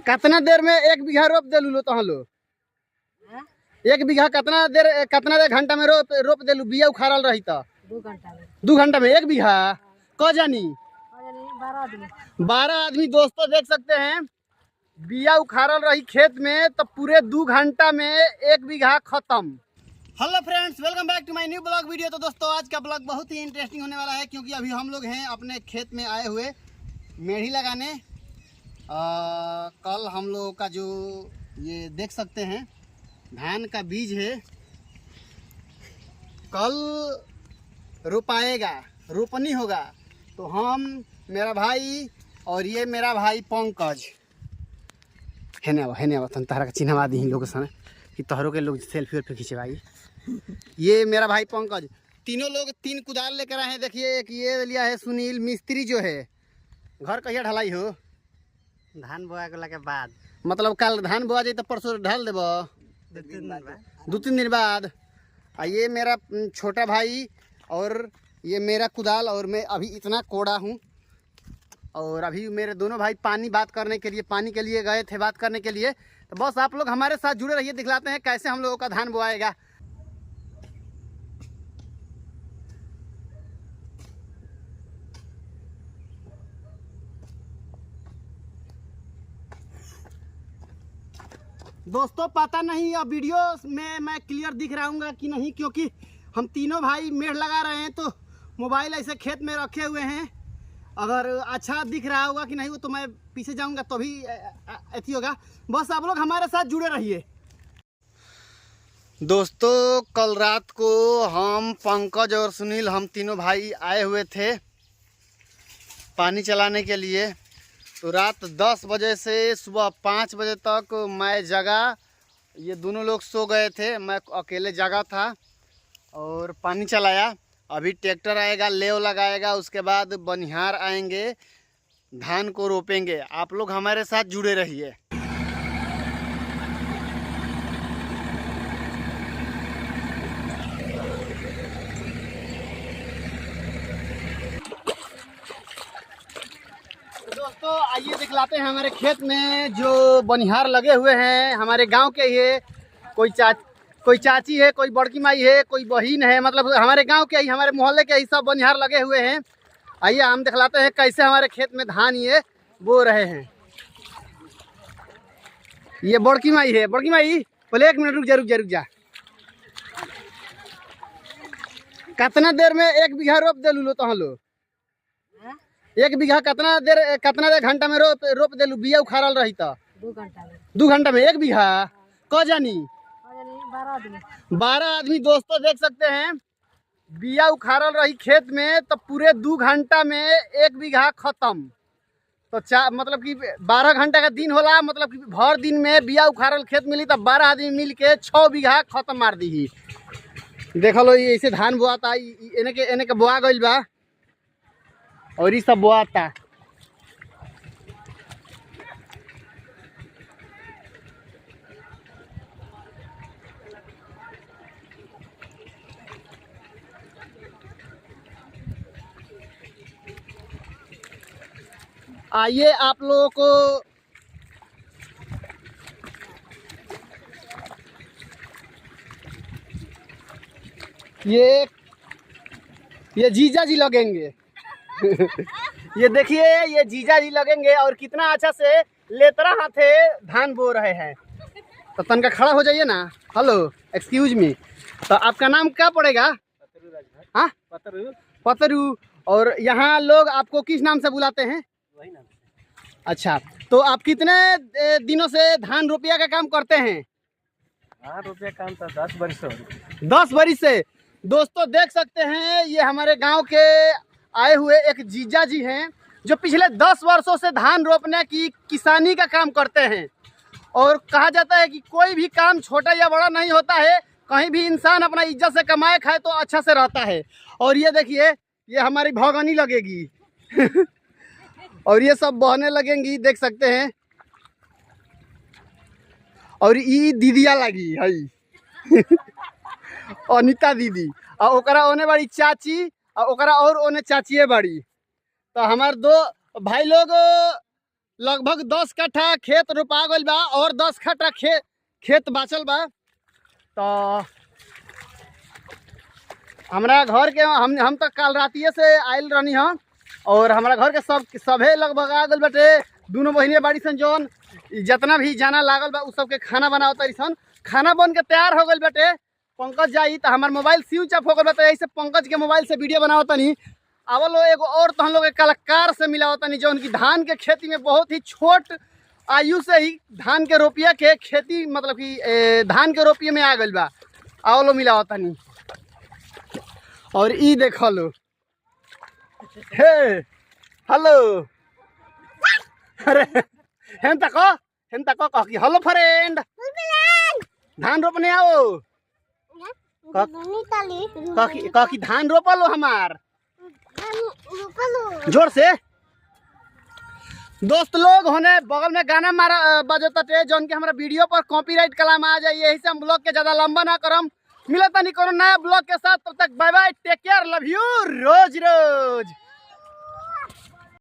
कितना देर में 1 बीघा रोप देलू लो तो लो 1 बीघा कितना देर घंटा में रोप देलू बिया उखाड़ल रही तो 2 घंटा में 1 बीघा क जानी 12 आदमी दोस्तों देख सकते हैं बिया उखाड़ल रही खेत में तो पूरे 2 घंटा में 1 बीघा खत्म। Hello friends, welcome back to my new blog video. तो दोस्तों आज का ब्लॉग बहुत ही इंटरेस्टिंग होने वाला है क्योंकि अभी हम लोग हैं अपने खेत में आए हुए मेढ़ी लगाने। कल हम लोगों का जो ये देख सकते हैं धान का बीज है, कल रोपाएगा, रोपनी होगा। तो हम, मेरा भाई और ये मेरा भाई पंकज है तहरा का चिन्हवा दी लोग सन कि तोहरों के लोग सेल्फी वेल्फी खिंचवाई। ये मेरा भाई पंकज, तीनों लोग 3 कुदाल लेकर आए हैं। देखिए एक ये लिया है सुनील मिस्त्री जो है। घर कहिया ढलाई हो? धान बोआ के बाद, मतलब कल धान बोआ जाए तो परसों ढाल देव 2-3 दिन बाद। ये मेरा छोटा भाई और ये मेरा कुदाल और मैं अभी इतना कोड़ा हूँ। और अभी मेरे दोनों भाई पानी के लिए गए थे बात करने के लिए। तो बस आप लोग हमारे साथ जुड़े रहिए, दिखलाते हैं कैसे हम लोगों का धान बोआएगा। दोस्तों पता नहीं अब वीडियो में मैं क्लियर दिख रहा हूँ कि नहीं, क्योंकि हम तीनों भाई मेढ़ लगा रहे हैं तो मोबाइल ऐसे खेत में रखे हुए हैं। अगर अच्छा दिख रहा होगा कि नहीं वो तो मैं पीछे जाऊंगा तो भी ऐसी होगा। बस आप लोग हमारे साथ जुड़े रहिए। दोस्तों कल रात को हम पंकज और सुनील, हम तीनों भाई आए हुए थे पानी चलाने के लिए। तो रात 10 बजे से सुबह 5 बजे तक मैं जगा, ये दोनों लोग सो गए थे, मैं अकेले जगा था और पानी चलाया। अभी ट्रैक्टर आएगा, लेव लगाएगा, उसके बाद बनिहार आएंगे, धान को रोपेंगे। आप लोग हमारे साथ जुड़े रहिए। दोस्तों आइए दिखलाते हैं हमारे खेत में जो बनिहार लगे हुए हैं। हमारे गांव के ही, कोई चाची है, कोई बड़की माई है, कोई बहन है, मतलब हमारे गांव के ही, हमारे मोहल्ले के ही सब बनिहार लगे हुए हैं। आइए हम दिखलाते हैं कैसे हमारे खेत में धान ये बो रहे हैं। ये बड़की माई है। बड़की माई पहले 1 मिनट रुक जा। कितना देर में 1 बीघा रोप देलू लो तो लो 1 बीघा कितना देर घंटा में रोप देलू बिया उखाड़ल रही तो 2 घंटा में 1 बीघा क जानी 12 आदमी दोस्तों देख सकते हैं बिया उखाड़ल रही खेत में तो पूरे 2 घंटा में 1 बीघा खत्म। तो मतलब कि 12 घंटा का दिन होला, मतलब कि भर दिन में बिया उखाड़ल खेत मिली तो 12 आदमी मिल के 6 बीघा खत्म मार दी। देख लो ये ऐसे धान बोआता, एने के बोआ गइल बा और ये सब बोआता। आइए आप लोगों को ये जीजा जी लगेंगे ये देखिए ये जीजा जी लगेंगे और कितना अच्छा से लेतरा हाथे धान बो रहे हैं। तो तनका खड़ा हो जाइए ना। हेलो एक्सक्यूज मी, तो आपका नाम क्या पड़ेगा? हाँ पतरू। और यहाँ लोग आपको किस नाम से बुलाते हैं? वही नाम से। अच्छा, तो आप कितने दिनों से धान रोपिया का काम करते हैं? धान रोपिया काम तो 10 बरस से। 10 बरस से। दोस्तों देख सकते हैं ये हमारे गांव के आए हुए एक जीजा जी हैं जो पिछले 10 वर्षों से धान रोपने की किसानी का काम करते हैं। और कहा जाता है कि कोई भी काम छोटा या बड़ा नहीं होता है, कहीं भी इंसान अपना इज्जत से कमाए खाए तो अच्छा से रहता है। और ये देखिए ये हमारी भौगनी लगेगी और ये सब बहने लगेंगी, देख सकते हैं। और ये दीदिया लगी है अनिता दीदी, और ओकरा ओने बड़ी चाची और ओकरा और ओने चाचिए बड़ी। तो हमारे 2 भाई लोग लगभग 10 कट्ठा खेत रोपा गइल बा और 10 कट्ठा खेत बाचल बा। तो हमारा घर के हम तो कल रातिए से आयल रहनी हम और हमारा घर के सभे लगभग आ गल बाटे। दोनों बहिनी बाड़ी सन जौन जितना भी जाना लागल बा उ सबके खाना बनाओ तारी सन। खाना बन के तैयार हो गल बाटे। पंकज जाई तो हमार मोबाइल स्विच ऑफ हो गल बा, तो ऐसे पंकज के मोबाइल से वीडियो बनाओ तनी। आवल एगो और तो हम लोग कलाकार से मिलाओ तनी जौन की धान के खेती में बहुत ही छोट आयु से ही धान के रोपिया के खेती मतलब कि धान के रोपिए में आ गइल बा। आवलो मिलाओ तनी और ई देख लो। हे हेलो अरे हेन तक कि हेलो फ्रेंड धान रोपने आओ कि धान रोपलो हमार जोर से। दोस्त लोग होने बगल में गाना मारा बजते जौन के हमारा वीडियो पर कॉपीराइट कलाम आ जाए, यही से हम ब्लॉग के ज्यादा लंबा ना करम। मिलता नहीं करो नया ब्लॉग के साथ, तब तक bye bye, take care, love you रोज रोज।